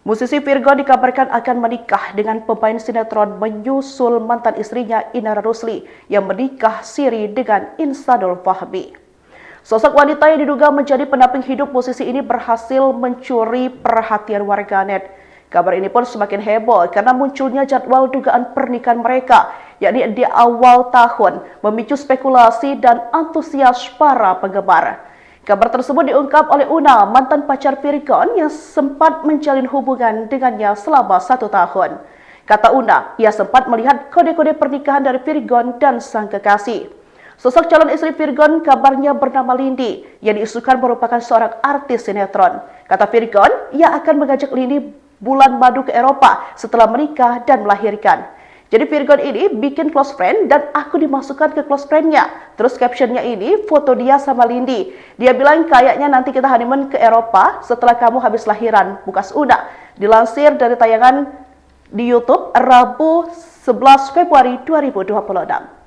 Musisi Virgon dikabarkan akan menikah dengan pemain sinetron menyusul mantan istrinya Inara Rusli yang menikah siri dengan Insanul Fahmi. Sosok wanita yang diduga menjadi pendamping hidup musisi ini berhasil mencuri perhatian warganet. Kabar ini pun semakin heboh karena munculnya jadwal dugaan pernikahan mereka, yakni di awal tahun, memicu spekulasi dan antusias para penggemar. Kabar tersebut diungkap oleh Una, mantan pacar Virgon yang sempat menjalin hubungan dengannya selama 1 tahun. Kata Una, ia sempat melihat kode-kode pernikahan dari Virgon dan sang kekasih. Sosok calon istri Virgon kabarnya bernama Lindi, yang diisukan merupakan seorang artis sinetron. Kata Virgon, ia akan mengajak Lindi bulan madu ke Eropa setelah menikah dan melahirkan. Jadi Virgon ini bikin close friend dan aku dimasukkan ke close friend-nya. Terus captionnya ini foto dia sama Lindi. Dia bilang kayaknya nanti kita honeymoon ke Eropa setelah kamu habis lahiran. Bukas Una. Dilansir dari tayangan di YouTube Rabu 11 Februari 2026.